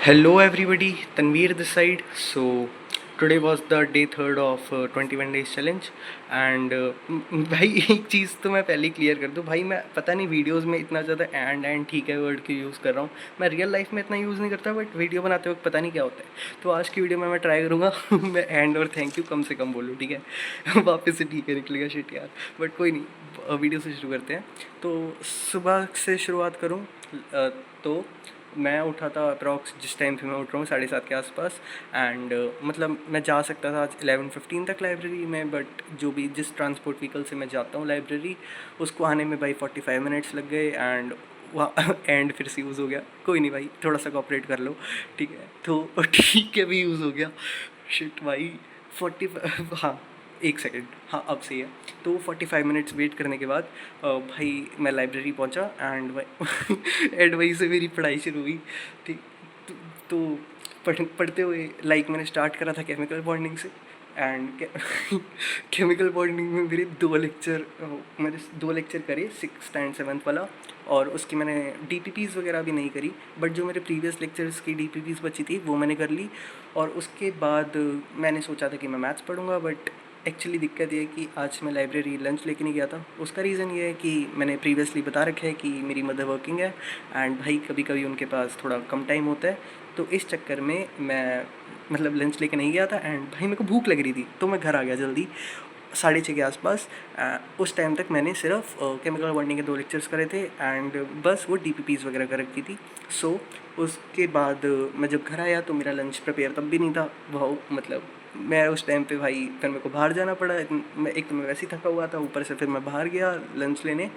Hello everybody, Tanveer this side. So today was the day third of 21 days challenge and भाई एक चीज़ तो मैं पहले ही क्लियर कर दूँ भाई, मैं पता नहीं वीडियोस में इतना ज़्यादा एंड ठीक है वर्ड की यूज़ कर रहा हूँ। मैं रियल लाइफ में इतना यूज़ नहीं करता, बट वीडियो बनाते वक्त पता नहीं क्या होता है। तो आज की वीडियो में मैं ट्राई करूँगा मैं एंड और थैंक यू कम से कम बोलूँ, ठीक है वापस से ठीक है निकलेगा शिट यार, बट कोई नहीं, वीडियो से शुरू करते हैं। तो सुबह से शुरुआत करूँ तो मैं उठा था अप्रॉक्स, जिस टाइम पे मैं उठ रहा हूँ 7:30 के आसपास। एंड मतलब मैं जा सकता था आज 11:15 तक लाइब्रेरी में, बट जो भी जिस ट्रांसपोर्ट व्हीकल से मैं जाता हूँ लाइब्रेरी, उसको आने में भाई 45 मिनट्स लग गए। एंड वहाँ एंड फिर से यूज़ हो गया। कोई नहीं भाई, थोड़ा सा कोऑपरेट कर लो, ठीक है। तो ठीक है, भी यूज़ हो गया। शिट भाई, 45, हाँ एक सेकेंड, हाँ अब सही है। तो 45 मिनट्स वेट करने के बाद भाई मैं लाइब्रेरी पहुंचा एंड एंड वहीं से मेरी पढ़ाई शुरू हुई। ठीक। तो, पढ़ते हुए मैंने स्टार्ट करा था केमिकल बॉन्डिंग से। एंड केमिकल बॉन्डिंग में मेरे दो लेक्चर करे, 6th एंड 7th वाला। और उसकी मैंने डीपीपीज़ वगैरह भी नहीं करी, बट जो मेरे प्रीवियस लेक्चर्स की डीपीपीज़ बची थी वो मैंने कर ली। और उसके बाद मैंने सोचा था कि मैं मैथ्स पढ़ूंगा, बट एक्चुअली दिक्कत ये है कि आज मैं लाइब्रेरी लंच लेके नहीं गया था। उसका रीज़न ये है कि मैंने प्रीवियसली बता रखा है कि मेरी मदर वर्किंग है एंड भाई कभी कभी उनके पास थोड़ा कम टाइम होता है। तो इस चक्कर में मैं मतलब लंच लेके नहीं गया था। एंड भाई मेरे को भूख लग रही थी तो मैं घर आ गया जल्दी 6:30 के आसपास। उस टाइम तक मैंने सिर्फ केमिकल बॉन्डिंग के 2 लेक्चर्स करे थे एंड बस वो डीपीपीज़ वगैरह कर रखी थी। सो उसके बाद मैं जब घर आया तो मेरा लंच प्रिपेयर तब भी नहीं था। वो मतलब मैं उस टाइम पे भाई फिर मेरे को बाहर जाना पड़ा। मैं एक तो मैं वैसे ही थका हुआ था, ऊपर से फिर मैं बाहर गया लंच लेने।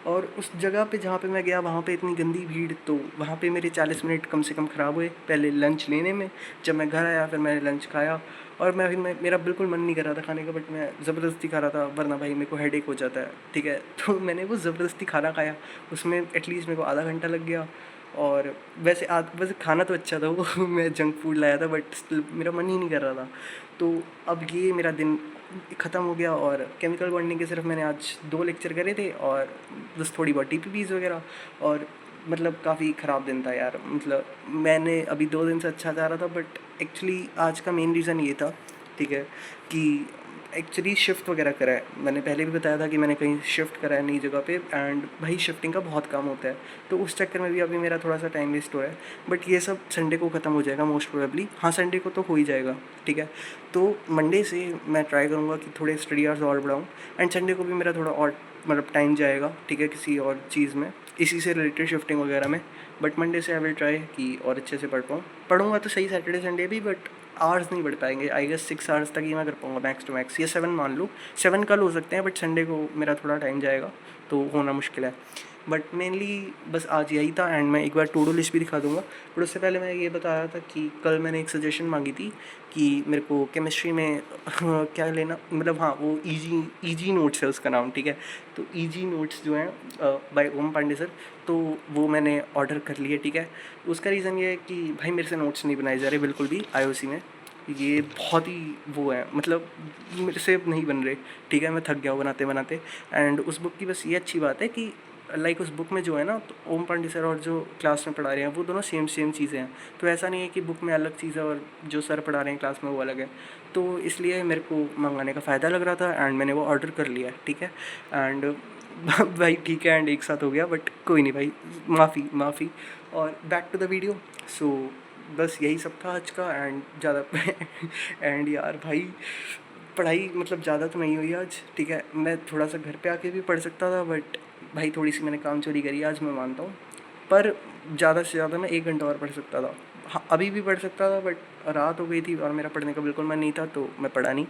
और उस जगह पे जहाँ पे मैं गया वहाँ पे इतनी गंदी भीड़, तो वहाँ पे मेरे 40 मिनट कम से कम ख़राब हुए पहले लंच लेने में। जब मैं घर आया फिर मैंने लंच खाया और मेरा बिल्कुल मन नहीं कर रहा था खाने का, बट मैं ज़बरदस्ती खा रहा था वरना भाई मेरे को हेडेक हो जाता है, ठीक है। तो मैंने वो ज़बरदस्ती खाना खाया, उसमें एटलीस्ट मेरे को आधा घंटा लग गया। और वैसे खाना तो अच्छा था वो मैं जंक फूड लाया था, बट स्टिल मेरा मन ही नहीं कर रहा था। तो अब ये मेरा दिन ख़त्म हो गया और केमिकल बॉन्डिंग के सिर्फ मैंने आज 2 लेक्चर करे थे और बस थोड़ी बहुत टीपीपीज़ वगैरह। और मतलब काफ़ी ख़राब दिन था यार। मतलब मैंने अभी 2 दिन से अच्छा जा रहा था, बट एक्चुअली आज का मेन रीज़न ये था, ठीक है, कि एक्चुअली शिफ्ट वगैरह करा है। मैंने पहले भी बताया था कि मैंने कहीं शिफ्ट करा है नई जगह पे एंड भाई शिफ्टिंग का बहुत काम होता है। तो उस चक्कर में भी अभी मेरा थोड़ा सा टाइम वेस्ट हो रहा है, बट ये सब संडे को ख़त्म हो जाएगा मोस्ट प्रोबेबली। हाँ संडे को तो हो ही जाएगा, ठीक है। तो मंडे से मैं ट्राई करूँगा कि थोड़े स्टडी आवर्स और बढ़ाऊँ एंड संडे को भी मेरा थोड़ा और मतलब टाइम जाएगा, ठीक है, किसी और चीज़ में इसी से रिलेटेड शिफ्टिंग वगैरह में। बट मंडे से आई विल ट्राई कि और अच्छे से पढ़ूँगा तो सही सैटरडे संडे भी, बट आवर्स नहीं बढ़ पाएंगे। आई गेस 6 आवर्स तक ही मैं कर पाऊँगा मैक्स टू मैक्स, या 7 मान लूँ। 7 कल हो सकते हैं, बट संडे को मेरा थोड़ा टाइम जाएगा तो होना मुश्किल है। बट मेनली बस आज यही था एंड मैं एक बार टू डू लिस्ट भी दिखा दूँगा। बट उससे पहले मैं ये बता रहा था कि कल मैंने एक सजेशन मांगी थी कि मेरे को केमिस्ट्री में क्या लेना, मतलब हाँ वो ईजी नोट्स है उसका नाम, ठीक है। तो ईजी नोट्स जो हैं बाय ओम पांडे सर, तो वो मैंने ऑर्डर कर लिए, ठीक है। उसका रीज़न ये है कि भाई मेरे से नोट्स नहीं बनाए जा रहे बिल्कुल भी आईओसी में। ये बहुत ही वो है, मतलब मेरे से नहीं बन रहे, ठीक है। मैं थक गया हूँ बनाते बनाते। एंड उस बुक की बस ये अच्छी बात है कि लाइक उस बुक में जो है ना, तो ओम पांडे सर और जो क्लास में पढ़ा रहे हैं वो दोनों सेम चीज़ें हैं। तो ऐसा नहीं है कि बुक में अलग चीज़ है और जो सर पढ़ा रहे हैं क्लास में वो अलग है। तो इसलिए मेरे को मंगाने का फ़ायदा लग रहा था एंड मैंने वो ऑर्डर कर लिया, ठीक है। एंड भाई ठीक है एंड एक साथ हो गया, बट कोई नहीं भाई, माफ़ी। और बैक टू द वीडियो। सो बस यही सब था आज का एंड ज़्यादा एंड यार भाई पढ़ाई मतलब ज़्यादा तो नहीं हुई आज, ठीक है। मैं थोड़ा सा घर पे आके भी पढ़ सकता था, बट भाई थोड़ी सी मैंने काम चोरी करी आज, मैं मानता हूँ। पर ज़्यादा से ज़्यादा मैं 1 घंटा और पढ़ सकता था। हाँ अभी भी पढ़ सकता था, बट रात हो गई थी और मेरा पढ़ने का बिल्कुल मन नहीं था तो मैं पढ़ा नहीं।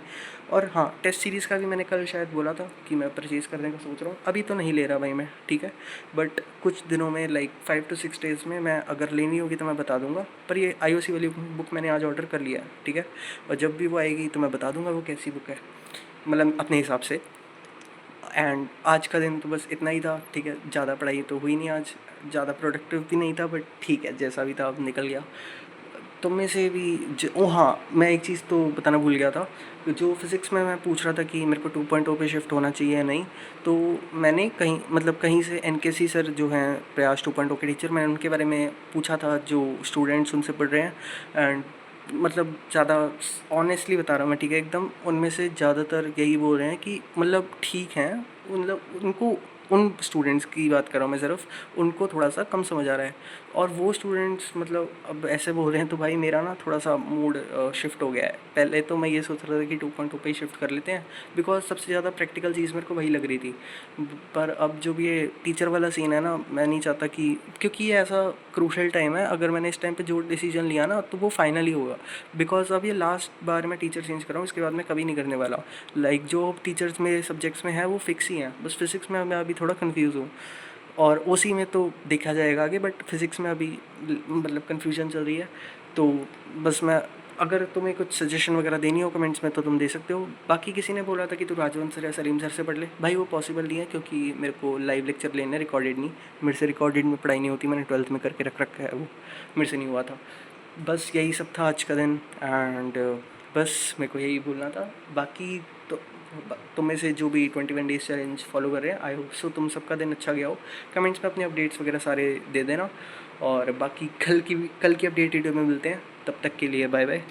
और हाँ टेस्ट सीरीज़ का भी मैंने कल शायद बोला था कि मैं परचेज़ करने का सोच रहा हूँ। अभी तो नहीं ले रहा भाई मैं, ठीक है। बट कुछ दिनों में लाइक 5 to 6 डेज़ में मैं अगर लेनी होगी तो मैं बता दूंगा। पर ये आईओसी वाली बुक मैंने आज ऑर्डर कर लिया है, ठीक है। और जब भी वो आएगी तो मैं बता दूंगा वो कैसी बुक है, मतलब अपने हिसाब से। एंड आज का दिन तो बस इतना ही था, ठीक है। ज़्यादा पढ़ाई तो हुई नहीं आज, ज़्यादा प्रोडक्टिव भी नहीं था, बट ठीक है जैसा भी था अब निकल गया। तुम में से भी ओ हाँ, मैं एक चीज़ तो बताना भूल गया था। जो फिज़िक्स में मैं पूछ रहा था कि मेरे को 2.0 पे शिफ्ट होना चाहिए या नहीं, तो मैंने कहीं मतलब कहीं से एनकेसी सर जो हैं प्रयास 2.0 के टीचर, मैंने उनके बारे में पूछा था जो स्टूडेंट्स उनसे पढ़ रहे हैं। एंड मतलब ज़्यादा ऑनेस्टली बता रहा हूँ मैं, ठीक है एकदम, उनमें से ज़्यादातर यही बोल रहे हैं कि मतलब ठीक हैं, मतलब उनको, उन स्टूडेंट्स की बात कर रहा हूँ मैं सिर्फ, उनको थोड़ा सा कम समझ आ रहा है। और वो स्टूडेंट्स मतलब अब ऐसे बोल रहे हैं, तो भाई मेरा ना थोड़ा सा मूड शिफ्ट हो गया है। पहले तो मैं ये सोच रहा था कि 2.0 पे ही शिफ्ट कर लेते हैं, बिकॉज सबसे ज़्यादा प्रैक्टिकल चीज़ मेरे को वही लग रही थी। पर अब जो भी ये टीचर वाला सीन है ना, मैं नहीं चाहता कि, क्योंकि ये ऐसा क्रूशल टाइम है, अगर मैंने इस टाइम पे जो डिसीजन लिया ना तो वो फाइनली होगा। बिकॉज अब ये लास्ट बार मैं टीचर चेंज कर रहा हूँ, इसके बाद मैं कभी नहीं करने वाला। लाइक जो टीचर्स मेरे सब्जेक्ट्स में है वो फिक्स ही हैं, बस फिज़िक्स में मैं अभी थोड़ा कन्फ्यूज़ हूँ, और ओसी में तो देखा जाएगा आगे, बट फिज़िक्स में अभी मतलब कन्फ्यूजन चल रही है। तो बस मैं, अगर तुम्हें कुछ सजेशन वगैरह देनी हो कमेंट्स में तो तुम दे सकते हो। बाकी किसी ने बोला था कि तू राजवंश सर या सलीम सर से पढ़ ले, भाई वो पॉसिबल नहीं है, क्योंकि मेरे को लाइव लेक्चर लेना है, रिकॉर्डेड नहीं। मेरे से रिकॉर्डेड में पढ़ाई नहीं होती, मैंने 12th में करके रख रखा है, वो मेरे से नहीं हुआ था। बस यही सब था आज का दिन। एंड बस मेरे को यही बोलना था। बाकी तो तुम में से जो भी 21 डेज़ चैलेंज फॉलो कर रहे हैं, आई होप सो तुम सबका दिन अच्छा गया हो। कमेंट्स में अपने अपडेट्स वगैरह सारे दे देना, और बाकी कल की अपडेट वीडियो में मिलते हैं। तब तक के लिए बाय बाय।